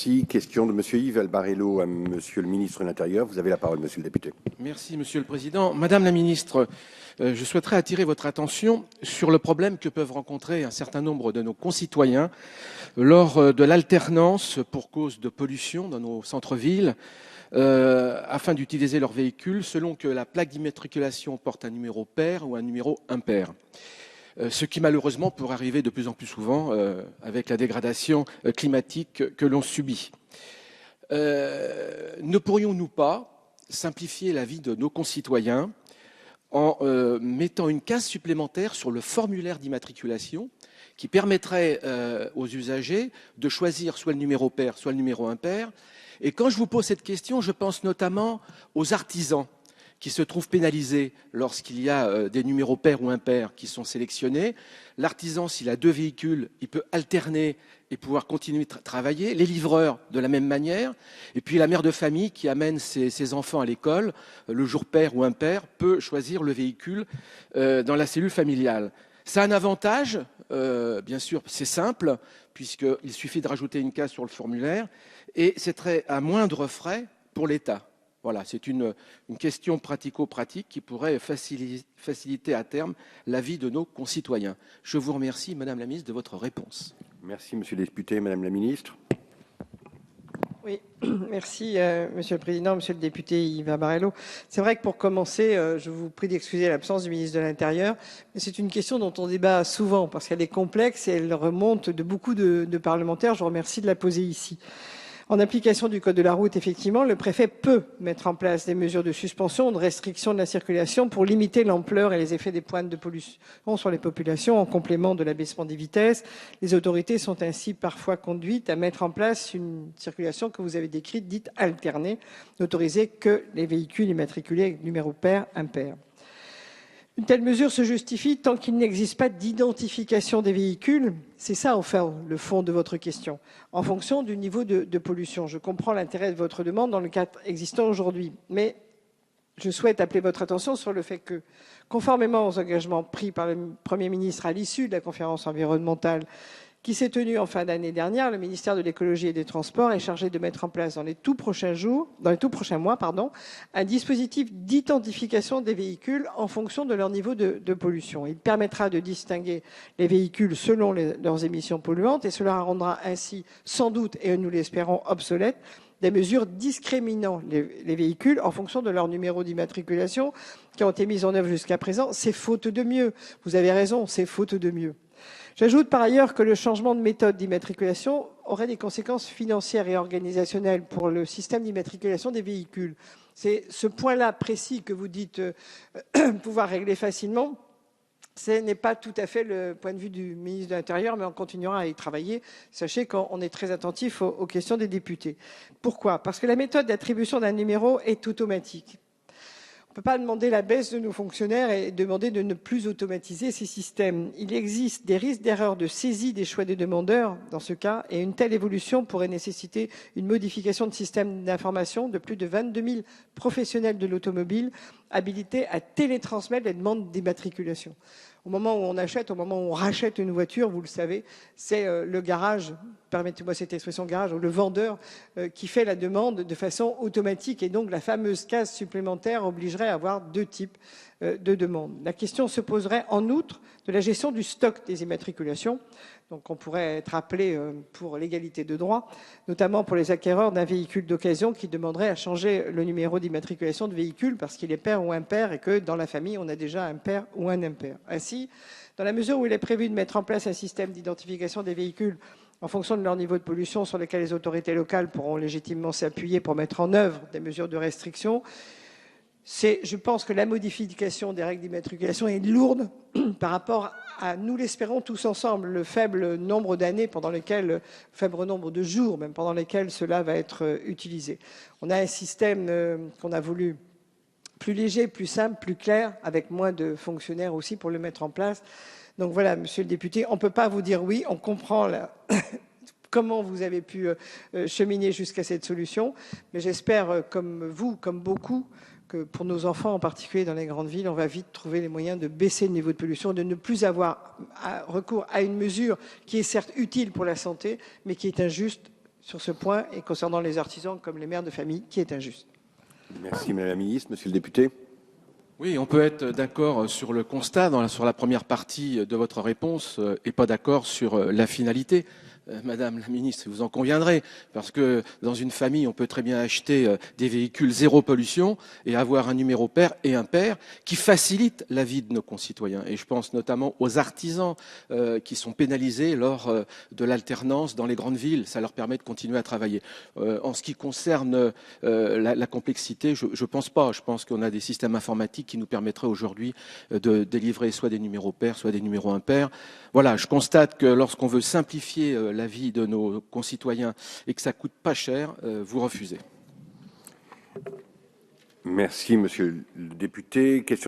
Merci. Question de Monsieur Yves Albarello à Monsieur le ministre de l'Intérieur. Vous avez la parole, Monsieur le député. Merci, Monsieur le Président. Madame la Ministre, je souhaiterais attirer votre attention sur le problème que peuvent rencontrer un certain nombre de nos concitoyens lors de l'alternance pour cause de pollution dans nos centres-villes, afin d'utiliser leur véhicule selon que la plaque d'immatriculation porte un numéro pair ou un numéro impair. Ce qui malheureusement pourrait arriver de plus en plus souvent avec la dégradation climatique que l'on subit. Ne pourrions-nous pas simplifier la vie de nos concitoyens en mettant une case supplémentaire sur le formulaire d'immatriculation qui permettrait aux usagers de choisir soit le numéro pair, soit le numéro impair? Et quand je vous pose cette question, je pense notamment aux artisans qui se trouvent pénalisés lorsqu'il y a des numéros pairs ou impairs qui sont sélectionnés. L'artisan, s'il a 2 véhicules, il peut alterner et pouvoir continuer de travailler. Les livreurs, de la même manière. Et puis la mère de famille qui amène ses enfants à l'école, le jour pair ou impair, peut choisir le véhicule dans la cellule familiale. Ça a un avantage, bien sûr, c'est simple, puisqu'il suffit de rajouter une case sur le formulaire, et c'est à moindre frais pour l'État. Voilà, c'est une question pratico-pratique qui pourrait faciliter à terme la vie de nos concitoyens. Je vous remercie, Madame la Ministre, de votre réponse. Merci, Monsieur le député. Madame la Ministre. Oui, merci, Monsieur le Président, Monsieur le député Yves Albarello. C'est vrai que pour commencer, je vous prie d'excuser l'absence du ministre de l'Intérieur, mais c'est une question dont on débat souvent parce qu'elle est complexe et elle remonte de beaucoup de parlementaires. Je vous remercie de la poser ici. En application du Code de la route, effectivement, le préfet peut mettre en place des mesures de suspension ou de restriction de la circulation pour limiter l'ampleur et les effets des pointes de pollution sur les populations en complément de l'abaissement des vitesses. Les autorités sont ainsi parfois conduites à mettre en place une circulation que vous avez décrite, dite alternée, n'autoriser que les véhicules immatriculés avec numéro pair, impair. Une telle mesure se justifie tant qu'il n'existe pas d'identification des véhicules. C'est ça, enfin, le fond de votre question, en fonction du niveau de pollution. Je comprends l'intérêt de votre demande dans le cadre existant aujourd'hui, mais je souhaite appeler votre attention sur le fait que, conformément aux engagements pris par le Premier ministre à l'issue de la conférence environnementale qui s'est tenue en fin d'année dernière, le ministère de l'Écologie et des Transports est chargé de mettre en place dans les tout prochains mois, un dispositif d'identification des véhicules en fonction de leur niveau de pollution. Il permettra de distinguer les véhicules selon leurs émissions polluantes et cela rendra ainsi, sans doute, et nous l'espérons, obsolète, des mesures discriminant les véhicules en fonction de leur numéro d'immatriculation qui ont été mises en œuvre jusqu'à présent. C'est faute de mieux. Vous avez raison, c'est faute de mieux. J'ajoute par ailleurs que le changement de méthode d'immatriculation aurait des conséquences financières et organisationnelles pour le système d'immatriculation des véhicules. C'est ce point-là précis que vous dites pouvoir régler facilement. Ce n'est pas tout à fait le point de vue du ministre de l'Intérieur, mais on continuera à y travailler. Sachez qu'on est très attentif aux questions des députés. Pourquoi? Parce que la méthode d'attribution d'un numéro est automatique. On ne peut pas demander la baisse de nos fonctionnaires et demander de ne plus automatiser ces systèmes. Il existe des risques d'erreur de saisie des choix des demandeurs dans ce cas, et une telle évolution pourrait nécessiter une modification de système d'information de plus de 22 000 professionnels de l'automobile habilités à télétransmettre les demandes d'immatriculation. Au moment où on achète, au moment où on rachète une voiture, vous le savez, c'est le garage, permettez-moi cette expression garage, ou le vendeur qui fait la demande de façon automatique. Et donc la fameuse case supplémentaire obligerait à avoir 2 types de demandes. La question se poserait en outre de la gestion du stock des immatriculations. Donc on pourrait être appelé pour l'égalité de droit, notamment pour les acquéreurs d'un véhicule d'occasion qui demanderaient à changer le numéro d'immatriculation de véhicule parce qu'il est pair ou impair et que dans la famille on a déjà un pair ou un impair. Ainsi, dans la mesure où il est prévu de mettre en place un système d'identification des véhicules en fonction de leur niveau de pollution sur lequel les autorités locales pourront légitimement s'appuyer pour mettre en œuvre des mesures de restriction, je pense que la modification des règles d'immatriculation est lourde par rapport à, nous l'espérons tous ensemble, le faible nombre d'années pendant lesquelles, faible nombre de jours même pendant lesquels cela va être utilisé. On a un système qu'on a voulu plus léger, plus simple, plus clair, avec moins de fonctionnaires aussi pour le mettre en place. Donc voilà, monsieur le député, on ne peut pas vous dire oui, on comprend comment vous avez pu cheminer jusqu'à cette solution, mais j'espère, comme vous, comme beaucoup, que pour nos enfants, en particulier dans les grandes villes, on va vite trouver les moyens de baisser le niveau de pollution, de ne plus avoir recours à une mesure qui est certes utile pour la santé, mais qui est injuste sur ce point et concernant les artisans comme les mères de famille, qui est injuste. Merci Madame la Ministre. Monsieur le député. Oui, on peut être d'accord sur le constat, sur la première partie de votre réponse, et pas d'accord sur la finalité. Madame la Ministre, vous en conviendrez, parce que dans une famille, on peut très bien acheter des véhicules zéro pollution et avoir un numéro pair et impair qui facilite la vie de nos concitoyens. Et je pense notamment aux artisans qui sont pénalisés lors de l'alternance dans les grandes villes. Ça leur permet de continuer à travailler. En ce qui concerne la complexité, je pense pas. Je pense qu'on a des systèmes informatiques qui nous permettraient aujourd'hui de délivrer soit des numéros pairs, soit des numéros impairs. Voilà, je constate que lorsqu'on veut simplifier la vie de nos concitoyens et que ça coûte pas cher, vous refusez. Merci Monsieur le député. Question